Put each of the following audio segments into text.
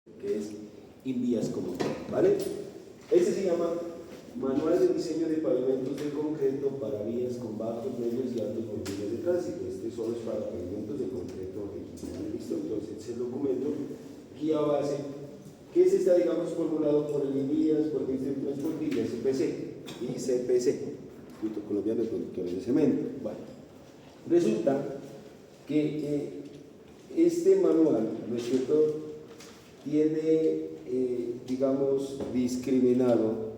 que es Invías como tal, ¿vale? Este se llama Manual de Diseño de Pavimentos de Concreto para Vías con Bajos, Medios y Altos Volúmenes de Tránsito. Este solo es para pavimentos de concreto regional. ¿Listo? Entonces, este es el documento guía base que se está, digamos, formulado por el Invías, por el Ministerio de Transporte y el ICPC, Instituto Colombiano de Conductores de Cemento. Bueno, resulta que este manual, ¿no es cierto?, tiene, digamos, discriminado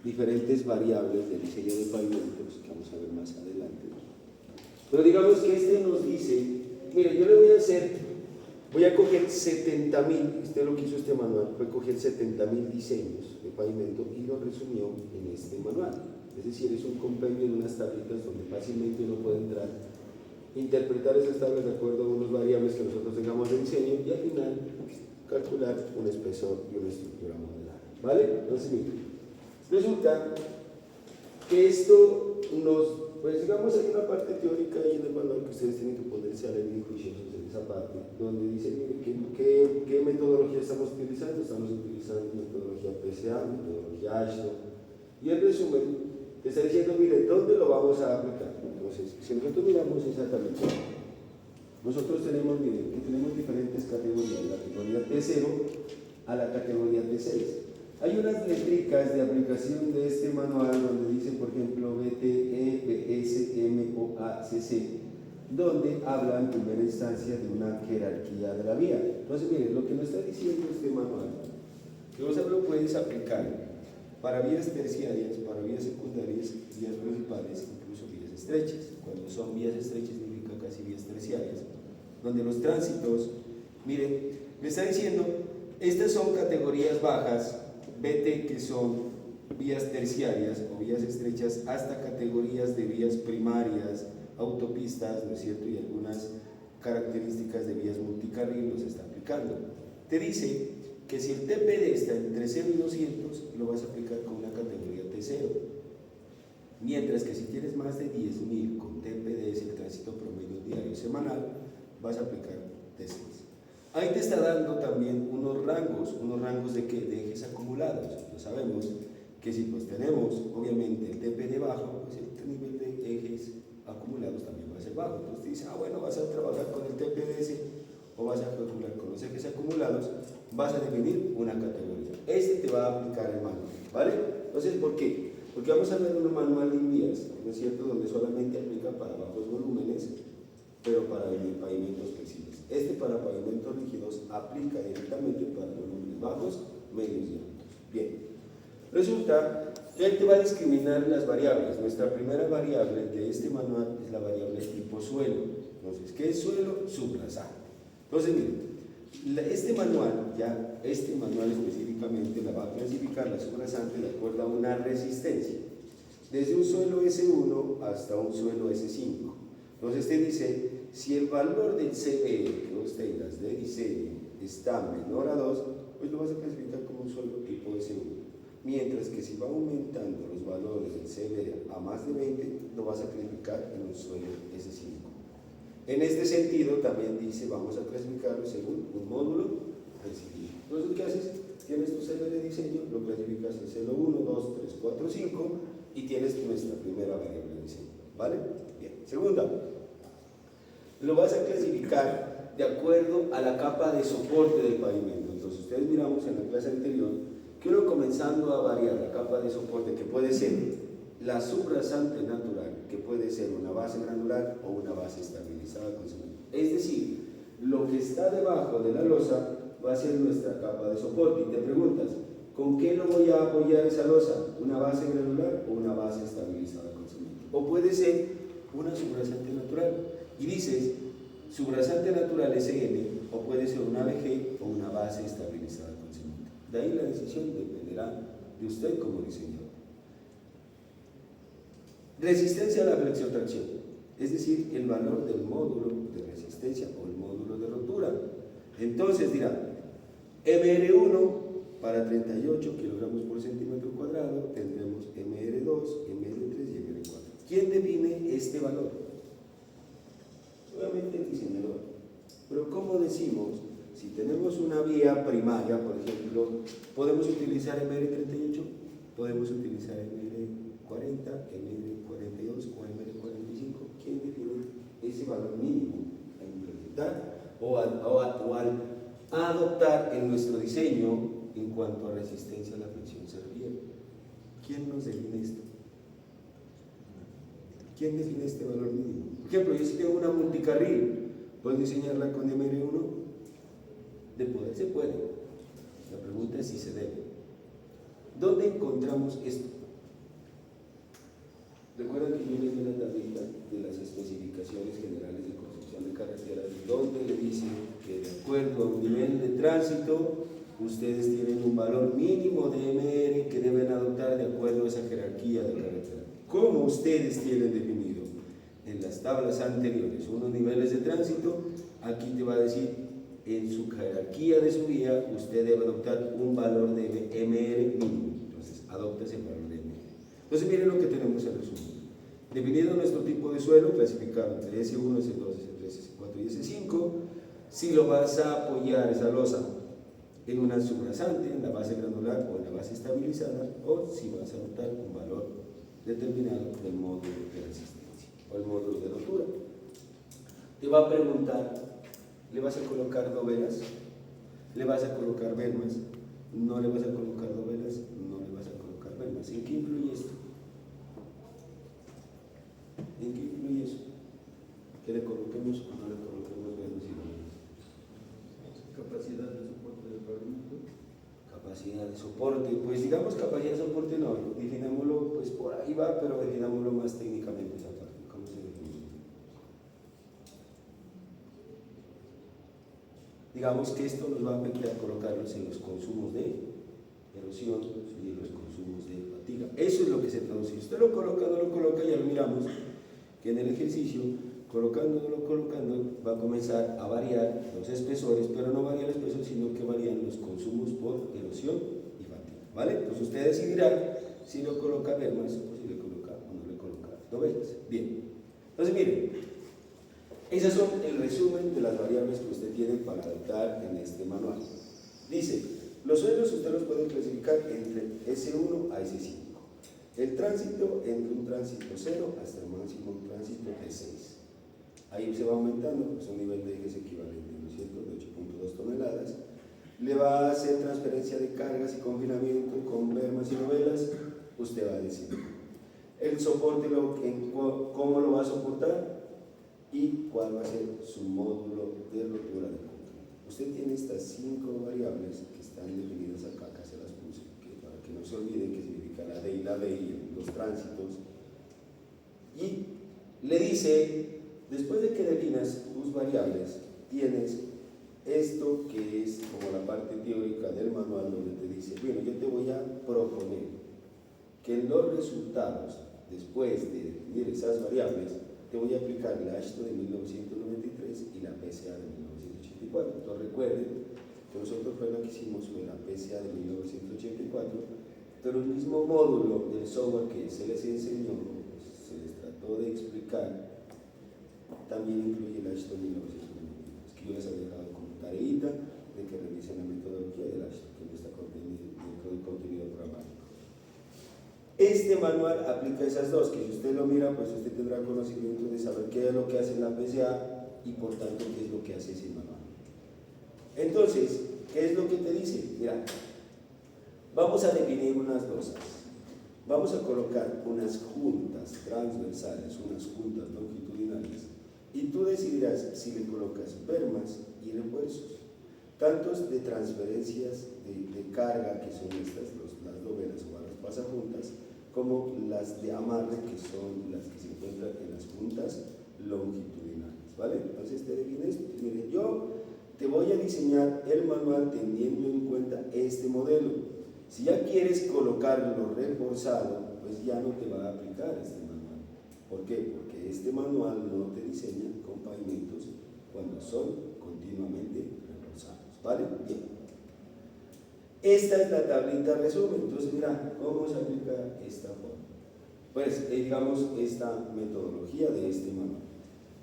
diferentes variables del diseño de pavimentos, que vamos a ver más adelante. Pero digamos que este nos dice, mire, yo le voy a coger 70.000, usted lo que hizo este manual fue coger 70.000 diseños de pavimento y lo resumió en este manual. Es decir, es un compendio de unas tablitas donde fácilmente uno puede entrar, interpretar esas tablas de acuerdo a unas variables que nosotros tengamos de diseño y al final calcular un espesor y una estructura modelar, ¿vale? Entonces, mire, resulta que esto pues digamos, hay una parte teórica ahí en el manual que ustedes tienen que ponerse a leer y juiciosos en esa parte, donde dice, mire, ¿qué metodología estamos utilizando? Estamos utilizando metodología PSA, metodología ASHTO, y el resumen te está diciendo, mire, ¿dónde lo vamos a aplicar? Entonces, si nosotros miramos exactamente, nosotros tenemos, miren, que tenemos diferentes categorías, la categoría T0 a la categoría T6. Hay unas letricas de aplicación de este manual donde dice, por ejemplo, BTE, BS, MOACC, donde habla en primera instancia de una jerarquía de la vía. Entonces, miren, lo que nos está diciendo este manual, que vos lo puedes aplicar para vías terciarias, para vías secundarias, vías principales, incluso vías estrechas. Cuando son vías estrechas significa casi vías terciarias, donde los tránsitos, miren, me está diciendo, estas son categorías bajas, BT, que son vías terciarias o vías estrechas, hasta categorías de vías primarias, autopistas, ¿no es cierto?, y algunas características de vías multicarril los está aplicando. Te dice que si el TPD está entre 0 y 200, lo vas a aplicar con una categoría T0, mientras que si tienes más de 10.000 con TPD, el tránsito promedio diario semanal, vas a aplicar T6. Ahí te está dando también unos rangos de ¿qué? De ejes acumulados. Lo sabemos que si pues tenemos obviamente el TPD bajo, pues el nivel de ejes acumulados también va a ser bajo. Entonces te dice, bueno, vas a trabajar con el TPDS o vas a calcular con los ejes acumulados, vas a definir una categoría. Este te va a aplicar el manual, ¿vale? Entonces, ¿por qué? Porque vamos a ver un manual de Invías, ¿no es cierto?, donde solamente aplica para bajos volúmenes, pero para pavimentos flexibles. Este para pavimentos rígidos aplica directamente para volúmenes bajos, medios y altos. Bien, resulta que él te va a discriminar las variables. Nuestra primera variable de este manual es la variable tipo suelo. Entonces, ¿qué es suelo? Subrasante. Entonces, miren, este manual específicamente la va a clasificar la subrasante de acuerdo a una resistencia, desde un suelo S1 hasta un suelo S5. Entonces te dice, si el valor del CBE que vos tengas de diseño está menor a 2, pues lo vas a clasificar como un suelo tipo S1. Mientras que si va aumentando los valores del CBE a más de 20, lo vas a clasificar en un suelo S5. En este sentido también dice, vamos a clasificarlo según un módulo recibido. Entonces, ¿qué haces? Tienes tu CBE de diseño, lo clasificas en celo 1, 2, 3, 4, 5 y tienes nuestra primera variable de diseño, ¿vale? Bien. Segunda, lo vas a clasificar de acuerdo a la capa de soporte del pavimento. Entonces, ustedes miramos en la clase anterior que uno comenzando a variar la capa de soporte, que puede ser la subrasante natural, que puede ser una base granular o una base estabilizada con cemento. Es decir, lo que está debajo de la losa va a ser nuestra capa de soporte. Y te preguntas, ¿con qué lo voy a apoyar esa losa? ¿Una base granular o una base estabilizada con cemento? O puede ser una subrasante natural. Y dices, subrasante natural SN, o puede ser una BG o una base estabilizada con cemento. De ahí la decisión dependerá de usted como diseñador. Resistencia a la flexión-tracción, es decir, el valor del módulo de resistencia o el módulo de rotura. Entonces dirá, MR1 para 38 kilogramos por centímetro cuadrado, tendremos MR2, MR3 y MR4. ¿Quién define este valor? Obviamente el diseñador. Pero ¿cómo decimos si tenemos una vía primaria, por ejemplo, podemos utilizar MR38, podemos utilizar MR40, MR42 o MR45. ¿Quién define ese valor mínimo a implementar o al adoptar en nuestro diseño en cuanto a resistencia a la fricción se refiere? ¿Quién nos define esto? ¿Quién define este valor mínimo? Por ejemplo, yo si tengo una multicarril, ¿puedo diseñarla con MR1? De poder se puede. La pregunta es si se debe. ¿Dónde encontramos esto? Recuerdan que yo les di la tablita de las especificaciones generales de construcción de carreteras, donde le dicen que de acuerdo a un nivel de tránsito, ustedes tienen un valor mínimo de MR que deben adoptar de acuerdo a esa jerarquía de carretera. ¿Cómo ustedes tienen definido en las tablas anteriores unos niveles de tránsito? Aquí te va a decir, en su jerarquía de su vía, usted debe adoptar un valor de MR mínimo. Entonces, adopta ese valor de MR. Entonces, miren lo que tenemos en resumen. Definido nuestro tipo de suelo, clasificado entre S1, S2, S3, S4 y S5, si lo vas a apoyar esa losa en una subrasante, en la base granular o en la base estabilizada, o si vas a adoptar un valor determinado del módulo de resistencia o el módulo de rotura. Te va a preguntar, ¿le vas a colocar dovelas? ¿Le vas a colocar bermas? ¿No le vas a colocar dovelas? No le vas a colocar bermas. ¿En qué influye esto? ¿En qué influye eso? ¿Que le coloquemos o no le coloquemos bermas y dovelas? Capacidad de soporte del pavimento. Capacidad de soporte, pues digamos capacidad de soporte no, definámoslo, pues por ahí va, pero definámoslo más técnicamente esa parte. ¿Cómo se define? Digamos que esto nos va a permitir colocarlos en los consumos de erosión y en los consumos de fatiga. Eso es lo que se traduce. Si usted lo coloca, no lo coloca, ya lo miramos, que en el ejercicio, colocando, no lo colocando, va a comenzar a variar los espesores, pero no varía el espesor, sino que varían los consumos por erosión y fatiga. ¿Vale? Pues usted decidirá si lo coloca bermas o si le coloca o no le coloca dovelas. Bien. Entonces, miren, esas son el resumen de las variables que usted tiene para adoptar en este manual. Dice, los suelos usted los puede clasificar entre S1 a S5. El tránsito entre un tránsito 0 hasta el máximo tránsito de 6. Ahí se va aumentando, pues un nivel de ejes equivalente, ¿no es cierto?, de 8.2 toneladas. Le va a hacer transferencia de cargas y confinamiento con bermas y novelas, usted va a decidir. El soporte, cómo lo va a soportar y cuál va a ser su módulo de rotura de concreto. Usted tiene estas 5 variables que están definidas acá se las puse, para que no se olviden qué significa la D y la B y los tránsitos. Y le dice, después de que definas tus variables, tienes esto que es como la parte teórica del manual, donde te dice, bueno, yo te voy a proponer que en los resultados, después de definir esas variables, te voy a aplicar la AASHTO de 1993 y la PCA de 1984. Entonces recuerden que nosotros fue lo que hicimos fue la PCA de 1984, pero el mismo módulo del software que se les enseñó, pues, se les trató de explicar, también incluye la AASHTO 1993, que yo les había dejado como tareita de que revisen la metodología de la AASHTO, que no está contenido dentro del contenido programático. Este manual aplica esas dos, que si usted lo mira, pues usted tendrá conocimiento de saber qué es lo que hace la PCA y por tanto qué es lo que hace ese manual. Entonces, ¿qué es lo que te dice? Mira, vamos a definir unas losas, vamos a colocar unas juntas transversales, unas juntas longitudinales, y tú decidirás si le colocas bermas y refuerzos, tantos de transferencias de carga, que son estas, las dovelas o las pasajuntas, como las de amarre, que son las que se encuentran en las juntas longitudinales, ¿vale? Entonces te defines, miren, yo te voy a diseñar el manual teniendo en cuenta este modelo. Si ya quieres colocarlo reforzado, pues ya no te va a aplicar este manual. ¿Por qué? Porque este manual no te diseña con pavimentos cuando son continuamente reforzados, ¿vale? Bien. Esta es la tablita resumen. Entonces, mira, ¿cómo se aplica esta forma? Pues, digamos, esta metodología de este manual.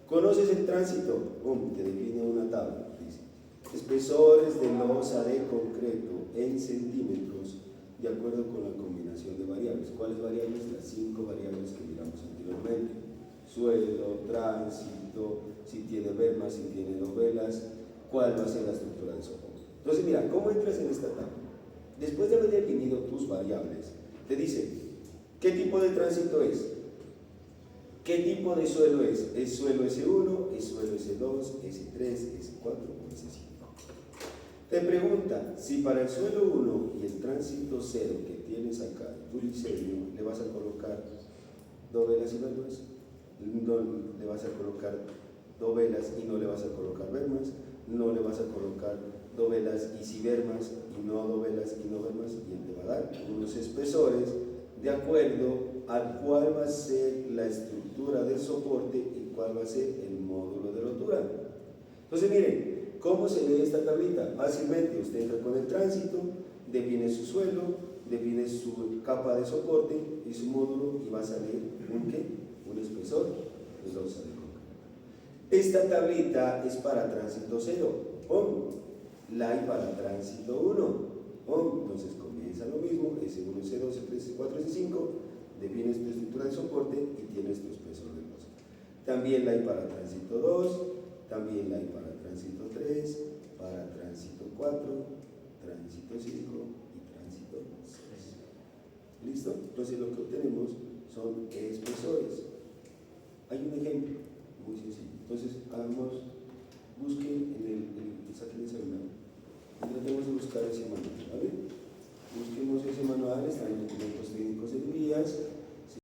¿Conoces el tránsito? Te define una tabla, dice. espesores de losa de concreto en centímetros de acuerdo con la combinación de variables. ¿Cuáles variables? Las 5 variables que miramos anteriormente: suelo, tránsito, si tiene vermas, si tiene dovelas, cuál va a ser la estructura de soporte. Entonces mira, ¿cómo entras en esta tabla? Después de haber definido tus variables, te dice ¿qué tipo de tránsito es? ¿Qué tipo de suelo es? ¿Es suelo S1, es suelo S2, S3, S4 o S5? Te pregunta si para el suelo 1 y el tránsito 0 que tienes acá, tu diseño, le vas a colocar dovelas y vermas, no le vas a colocar dovelas y no le vas a colocar vermas, no le vas a colocar dovelas y sí vermas, y no dovelas y no vermas, y él te va a dar unos espesores de acuerdo a cuál va a ser la estructura del soporte y cuál va a ser el módulo de rotura. Entonces miren, ¿cómo se lee esta tablita? Fácilmente, usted entra con el tránsito, define su suelo, define su capa de soporte y su módulo, y va a salir un ¿qué? Un espesor de losa de concreto. Esta tablita es para tránsito 0, ¡pum! La hay para tránsito 1, ¡pum! Entonces comienza lo mismo, S1, S2, S3, S4, S5, defines tu estructura de soporte y tienes tu espesor de losa. También la hay para tránsito 2, también la hay para tránsito 3, para tránsito 4, tránsito 5 y tránsito 6. ¿Listo? Entonces lo que obtenemos son espesores. Hay un ejemplo muy sencillo. Entonces busquen saquen el celular y tratemos de buscar ese manual, ¿vale? Busquemos ese manual, están en documentos técnicos de guías.